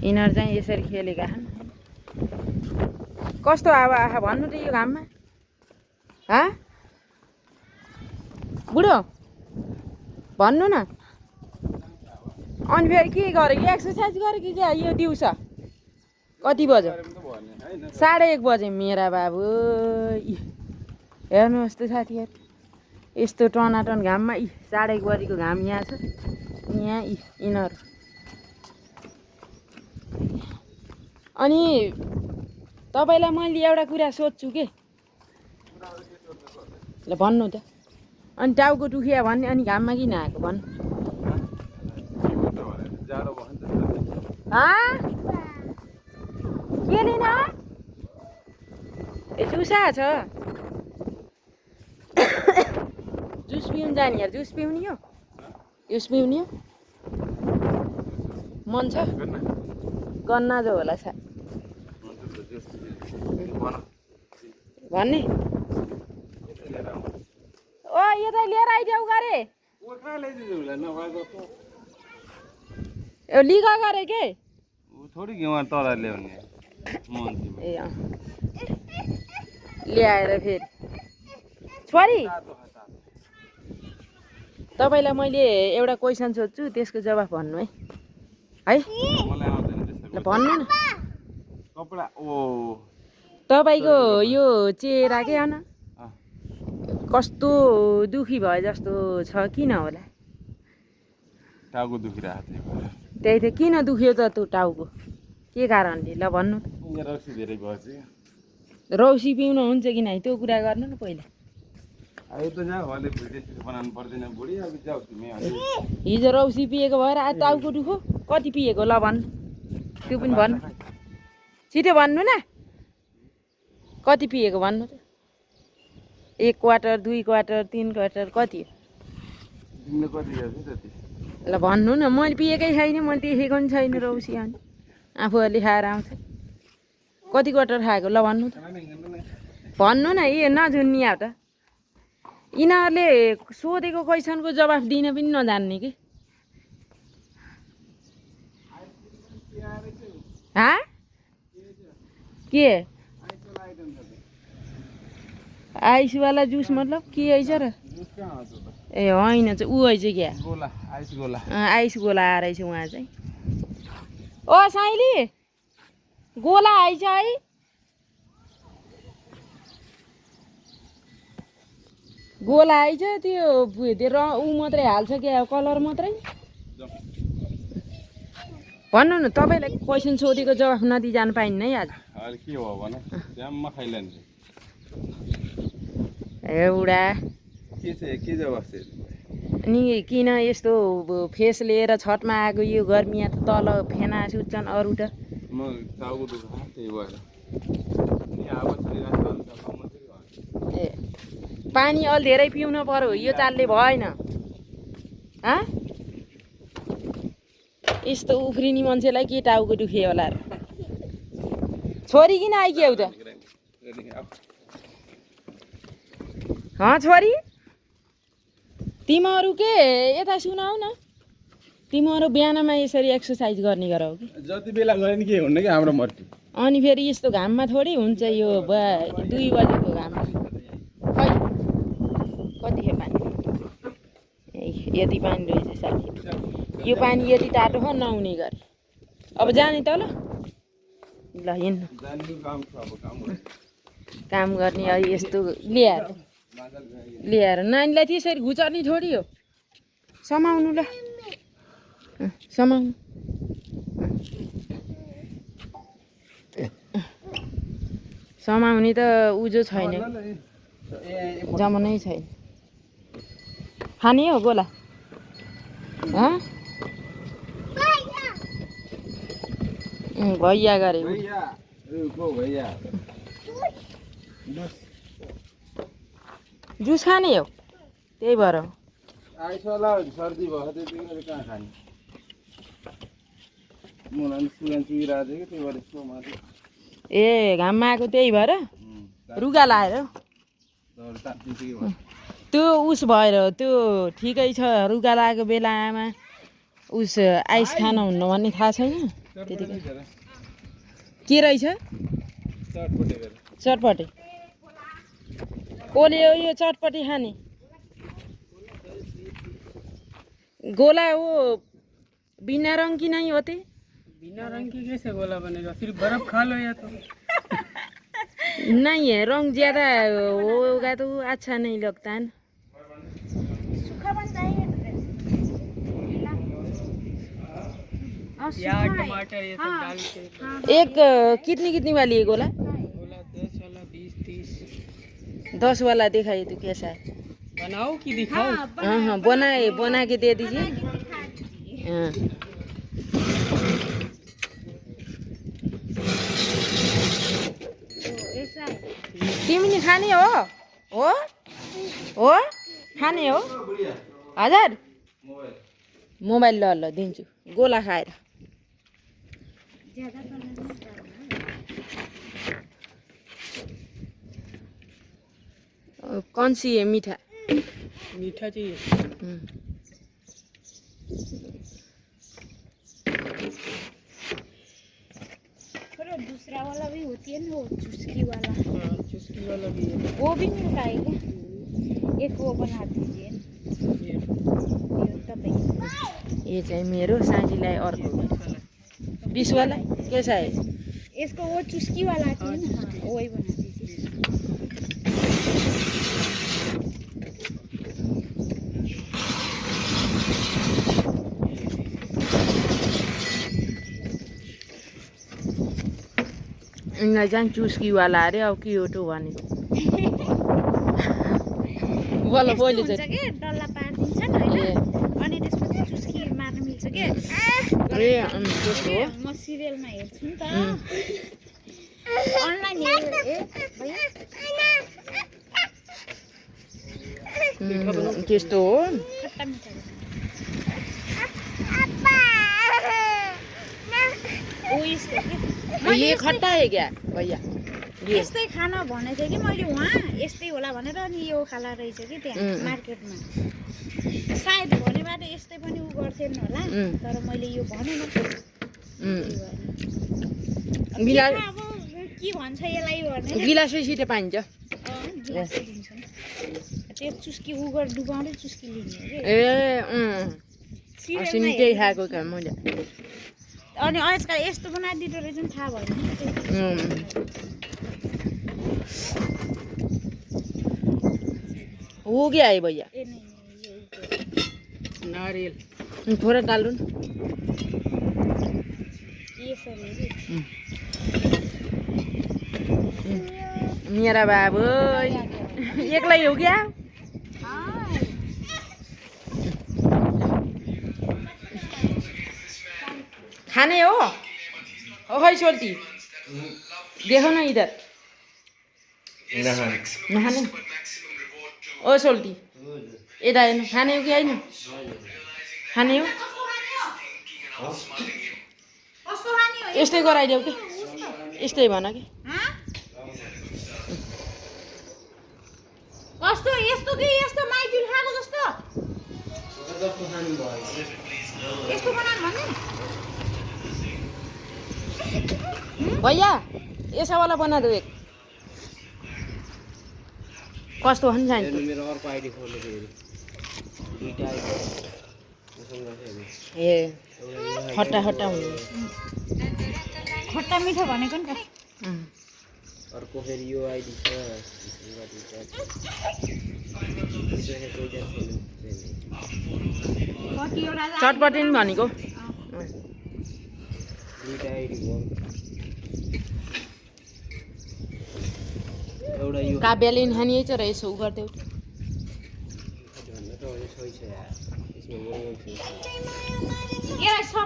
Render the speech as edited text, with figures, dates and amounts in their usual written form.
यिनीहरू चाहिँ यसरी खेलेका छन्। कस्तो हावा आखा भन्नु त यो घाममा? हा बुढो भन्नु न। अनि फेरि के गरेको? एक्सर्साइज गरेको क्या यो दिउँसो? कति बज्यो? 1:30 बजे मेरा बाबु। हेर्नुहोस् त साथीहरू, यस्तो टनाटन घाममा 1:30 बजेको घाम यहाँ छ। यहाँ यिनीहरू। अनि तपाईँलाई मैले एउटा कुरा सोध्छु के? ल भन्नु त। अनि टाउको दुखिया भन्ने, अनि घाममा किन आएको भन्नु? के लिन? ए जुसा छ। जुस पिउनु जाने यार? जुस पिउने हो? जुस पिउने हो? मन छ? गन्ना जो होला सा भन्ने। ओ यता लिएर आइदेऊ गरे। लिगा गरे के? थोड़ी गेवा तरा ल्याउने ए ल्याएर फेरि छोरी तपाईँलाई मैले एउटा क्वेसन सोध्छु, त्यसको जवाफ भन्नु है। है ल भन्नु न। कपडा ओ तपाईँको यो चेहरा के हो न कस्तो दुखी भए जस्तो छ, किन होला? टाउको दुखिरहेको थियो। त्यही त, किन दुख्यो त त्यो टाउको? के कारणले? ल भन्नु त। रक्सी धेरै भएछ। रौसी पिउनु हुन्छ कि नै त्यो कुरा गर्नु न पहिला। अब त जा घरले भिडियो बनाउनु पर्दैन बुढी। अब जाऊ तिमी। हिजो रौसी पिएको भएर आज टाउको दुखो? कति पिएको ल भन्नु? त्यो पनि भन्नु, छिटो भन्नु न। कति पिएको भन्नु त? 1 क्वार्टर, 2 क्वार्टर, 3 क्वार्टर कति हो? तिमीले कति गर्छ त्यति? ल भन्नु न। मैले पिएकै छैन, मैले देखेको पनि छैन रौसी। अनि आफूहरूले खाएर आउँछ। कति क्वार्टर खाएको ल भन्नु त। भन्नु न। ए नझुन्नी आऊ त। यिनीहरूले सोधेको क्वेसनको जवाफ दिन पनि नजान्ने कि? हा के? आइसवाला जुस मतलब के आइछ र? ए होइन चाहिँ ऊ आइछ क्या? आइस गोला आएर रहेछ उहाँ चाहिँ। ओ साइली गोला आइछ है? गोला आइछ। त्यो ऊ मात्रै हाल्छ क्या, कलर मात्रै। भन्नु न। तपाईँलाई क्वेसन सोधेको जवाफ नदिई जानु पाइन्न है आज। के हो भने जाममा खाइलान्छ एउटा के जवाफ छ? अनि किन यस्तो फेस लिएर छठमा आएको यो गर्मी त तल फेना सुत्छन् अरू त? म टाउको दुख्छ त्यही भएर। ए पानी अलि धेरै पिउनु पर्यो, यो चालले भएन। यस्तो उफ्रिने मान्छेलाई के टाउको दुख्यो होला र? छोरी किन आइक्यौ त? छोरी तिमीहरू के यता सुनाऊ न। तिमीहरू बिहानमा यसरी एक्सर्साइज गर्ने गरौ कि? जति बेला गरे नि के हुन्न कि हाम्रो मर्टी। अनि फेरि यस्तो घाममा थोडी हुन्छ यो 2 बजेको घाममा। खै कति हो पानी? यति पानी रहेछ साथी। यो पानी यति तातो हो नहुने गरी। अब जाने त ल हिँड्नु। काम गर्ने अब यस्तो ल्याएर नानीलाई त्यसरी घुचार्ने थोडी हो। समाउनु ल समाउनु। समाउने त उजो छैन, जमानै छैन। खाने हो गोला? भैया गरे। जुस खाने हो त्यही भएर। सर्दी भयो त्यतिखेर कहाँ खाने? मलाई सुगान चुइरहेको थियो कि त्यही भएर यस्तो माथि। ए घाममा आएको त्यही भएर रुगा लाएर त्यो उस भएर त्यो ठिकै छ। रुगा लागेको बेलामा उस आइस खानु हुन्न भन्ने थाहा छैन। त्यतिकै के रहेछ चटपटे कोले यो चटपटी खाने गोला वो बिना रंग की नहीं होती बिना रंग की कैसे गोला बनेगा सिर्फ बर्फ खा लो या तो नहीं है रंग ज्यादा होगा तो अच्छा नहीं लगता है ना प्याज टमाटर ये सब डाल के एक कितनी वाली है गोला गोला 10 वाला 20 30 10 वाला दिखाइए तो कैसा है बनाओ कि दिखाओ हाँ बना के दे दीजिए हाँ तिमी खाने हो खाने हो हजुर मोबाइल ल दिन्छु गोला खाएर कौन सी है मीठा मीठा चाहिए दूसरा वाला भी होती है ना वो चुस्की वाला हाँ चुस्की वाला भी है वो भी मिलता है क्या एक वो बना दीजिए ये ये चाहिँ मेरो साथीलाई अर्को 20 वाला कैसा है इसको वो चुस्की वाला आती है ना हाँ वही बना दीजिए यिनलाई चाहिँ चुस्कीवाला अरे अब के हो त भनेको बोला बोली हुन्छ के डल्ला पारिदिन्छन् हैन अनि त्यसपछि चुस्की मार्न मिल्छ के ए त्यस्तो हो म सिरियलमा हेर्छु नि त अनलाइन भैया त्यस्तो हो खट्टा मिठा ओ यस्तो के ये खट्टा है क्या भैया ये यस्तै खाना भनेको थिएँ कि मैले उहाँ यस्तै होला भनेर अनि यो खाला रहेछ कि त्यहाँ मार्केटमा सायद भनेबाट यस्तै पनि उ गर्थेन होला तर मैले यो भनेन गिलास अब के भन्छ यसलाई भने गिलासै सिधै पाइन्छ गिलासै दिन्छन् त्यो चुस्की उ गरेर डुबाउँदै चुस्की लिने हो ए अस्ति त्यही खाएको क्या मैले अनि आजकल यस्तो बनाइदिँदो रहेछ नि थाहा भएन हो गया है भैया ए नहीं नारियल थोड़ा डाल दो ना ये सब है मेरा बाबू एक्लै हो क्या खाने हो खै सोल्टी देखो न इधर नखाने ओ सोल्टी यता हेर्नु खाने हो कि होइन खाने हो यस्तै गराइदेऊ कि यस्तै भन कि कस्तो यस्तो कि यस्तो माइदिल खाएको जस्तो यस्तो बनाउनु भन्ने भैया ऐसा वाला बना दो एक कस्तो हो नि चाहिन्छ मेरो अर्को आइडी खोल्नु फेरि दुईटा आइडी ए खट्टा खट्टा हुने खट्टा मिठो भनेको नि त अर्को फेरि यो आइडी छ कतिवटा चटपटी नि भनेको दुईटा आइडी भयो एउटा यो काव्यले नि खाने छ र यसो उ गरिदेऊ भन्दा त सही छ यार यसमा यसलाई